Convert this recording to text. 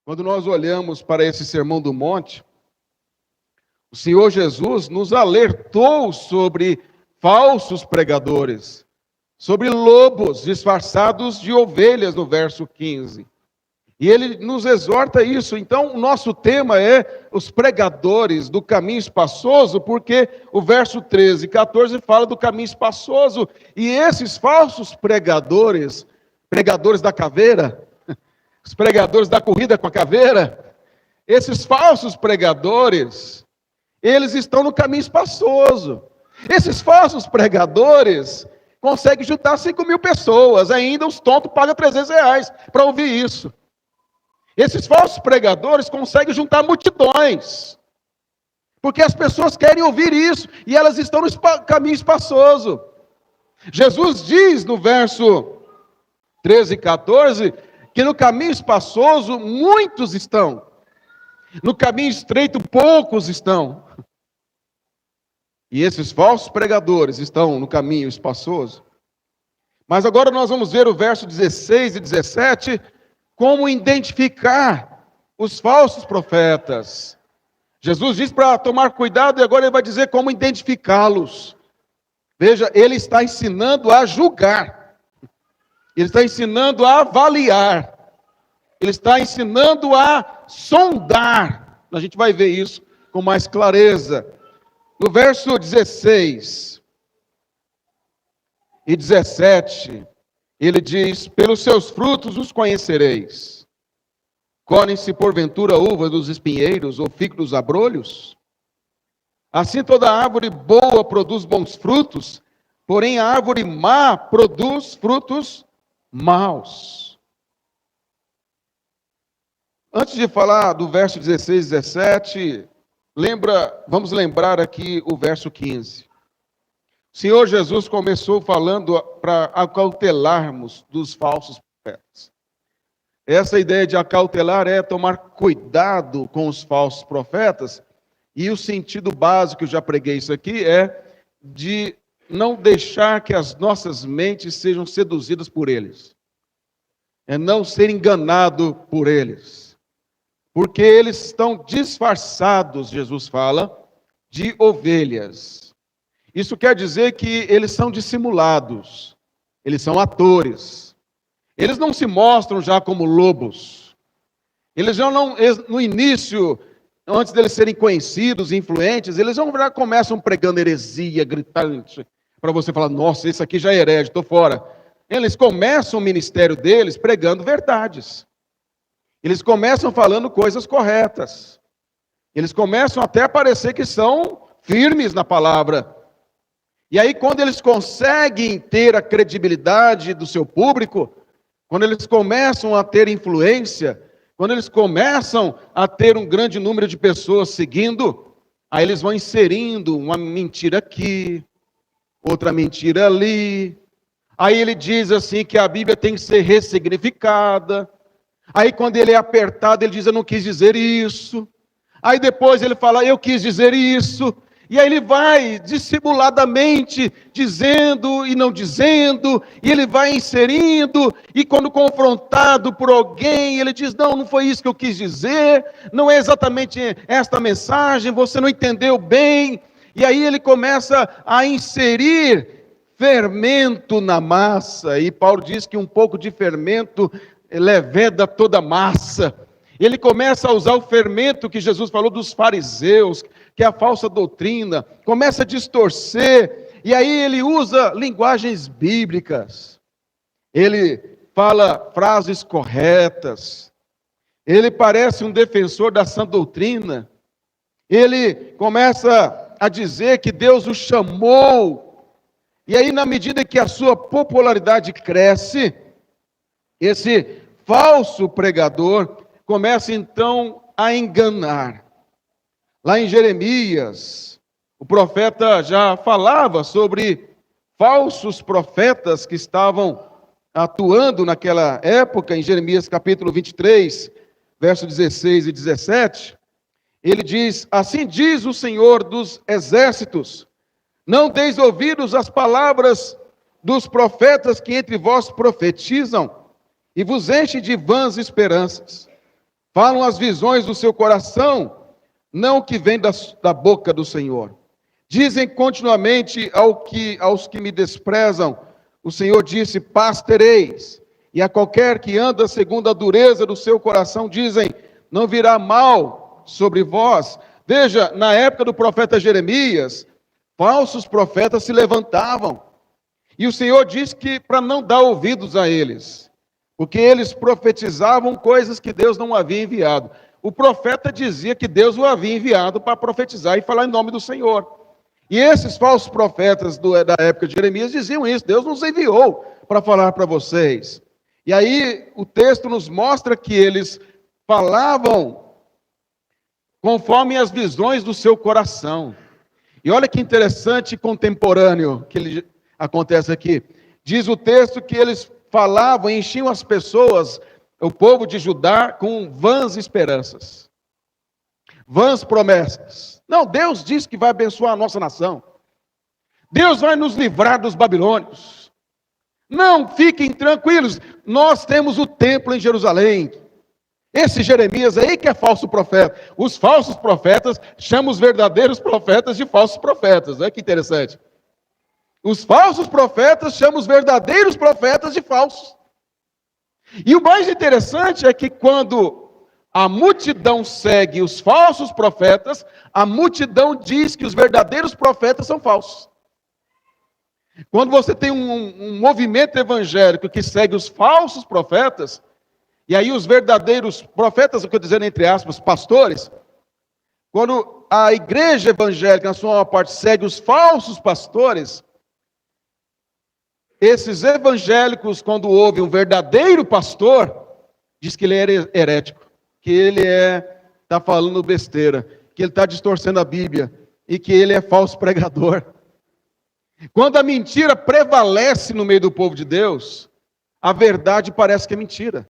Quando nós olhamos para esse Sermão do Monte, o Senhor Jesus nos alertou sobre falsos pregadores, sobre lobos disfarçados de ovelhas, no verso 15. E ele nos exorta isso. Então, o nosso tema é os pregadores do caminho espaçoso, porque o verso 13 e 14 fala do caminho espaçoso. E esses falsos pregadores, pregadores da caveira, os pregadores da corrida com a caveira, esses falsos pregadores, eles estão no caminho espaçoso. Esses falsos pregadores conseguem juntar 5.000 pessoas, ainda os tontos pagam R$ 300 para ouvir isso. Esses falsos pregadores conseguem juntar multidões, porque as pessoas querem ouvir isso, e elas estão no caminho espaçoso. Jesus diz no verso 13 e 14, que no caminho espaçoso muitos estão, no caminho estreito poucos estão. E esses falsos pregadores estão no caminho espaçoso. Mas agora nós vamos ver o verso 16 e 17, como identificar os falsos profetas. Jesus diz para tomar cuidado, e agora ele vai dizer como identificá-los. Veja, ele está ensinando a julgar, ele está ensinando a avaliar, ele está ensinando a sondar. A gente vai ver isso com mais clareza. No verso 16 e 17, ele diz: pelos seus frutos os conhecereis. Colhem-se porventura uvas dos espinheiros ou figos dos abrolhos? Assim toda árvore boa produz bons frutos, porém a árvore má produz frutos maus. Antes de falar do verso 16 e 17, vamos lembrar aqui o verso 15. O Senhor Jesus começou falando para acautelarmos dos falsos profetas. Essa ideia de acautelar é tomar cuidado com os falsos profetas, e o sentido básico, eu já preguei isso aqui, é de não deixar que as nossas mentes sejam seduzidas por eles. É não ser enganado por eles. Porque eles estão disfarçados, Jesus fala, de ovelhas. Isso quer dizer que eles são dissimulados, eles são atores. Eles não se mostram já como lobos. Eles já não, no início, antes deles serem conhecidos, influentes, eles já começam pregando heresia, gritante, para você falar: nossa, esse aqui já é herege, estou fora. Eles começam o ministério deles pregando verdades. Eles começam falando coisas corretas. Eles começam até a parecer que são firmes na palavra. E aí, quando eles conseguem ter a credibilidade do seu público, quando eles começam a ter influência, quando eles começam a ter um grande número de pessoas seguindo, aí eles vão inserindo uma mentira aqui, outra mentira ali. Aí ele diz assim que a Bíblia tem que ser ressignificada. Aí quando ele é apertado, ele diz: eu não quis dizer isso. Aí depois ele fala: eu quis dizer isso. E aí ele vai dissimuladamente dizendo e não dizendo, e ele vai inserindo, e quando confrontado por alguém, ele diz: não, não foi isso que eu quis dizer, não é exatamente esta mensagem, você não entendeu bem. E aí ele começa a inserir fermento na massa, e Paulo diz que um pouco de fermento leveda toda a massa. Ele começa a usar o fermento que Jesus falou dos fariseus, que é a falsa doutrina, começa a distorcer, e aí ele usa linguagens bíblicas, ele fala frases corretas, ele parece um defensor da sã doutrina, ele começa a dizer que Deus o chamou, e aí na medida que a sua popularidade cresce, esse falso pregador começa então a enganar. Lá em Jeremias, o profeta já falava sobre falsos profetas que estavam atuando naquela época. Em Jeremias capítulo 23, verso 16 e 17, ele diz: assim diz o Senhor dos exércitos, não deis ouvidos às palavras dos profetas que entre vós profetizam, e vos enche de vãs esperanças. Falam as visões do seu coração, não o que vem da boca do Senhor. Dizem continuamente aos que me desprezam, o Senhor disse, paz tereis. E a qualquer que anda segundo a dureza do seu coração, dizem, não virá mal sobre vós. Veja, na época do profeta Jeremias, falsos profetas se levantavam. E o Senhor disse que para não dar ouvidos a eles, porque eles profetizavam coisas que Deus não havia enviado. O profeta dizia que Deus o havia enviado para profetizar e falar em nome do Senhor. E esses falsos profetas da época de Jeremias diziam isso, Deus nos enviou para falar para vocês. E aí o texto nos mostra que eles falavam conforme as visões do seu coração. E olha que interessante e contemporâneo que acontece aqui. Diz o texto que eles falavam, enchiam as pessoas, o povo de Judá, com vãs esperanças, vãs promessas. Não, Deus diz que vai abençoar a nossa nação. Deus vai nos livrar dos babilônios. Não, fiquem tranquilos, nós temos o templo em Jerusalém. Esse Jeremias aí que é falso profeta. Os falsos profetas chamam os verdadeiros profetas de falsos profetas. Olha que interessante. Os falsos profetas chamam os verdadeiros profetas de falsos. E o mais interessante é que quando a multidão segue os falsos profetas, a multidão diz que os verdadeiros profetas são falsos. Quando você tem um movimento evangélico que segue os falsos profetas, e aí os verdadeiros profetas, o que eu dizer entre aspas, pastores, quando a igreja evangélica, na sua maior parte, segue os falsos pastores, esses evangélicos, quando ouvem um verdadeiro pastor, diz que ele é herético, que ele está falando besteira, que ele está distorcendo a Bíblia e que ele é falso pregador. Quando a mentira prevalece no meio do povo de Deus, a verdade parece que é mentira.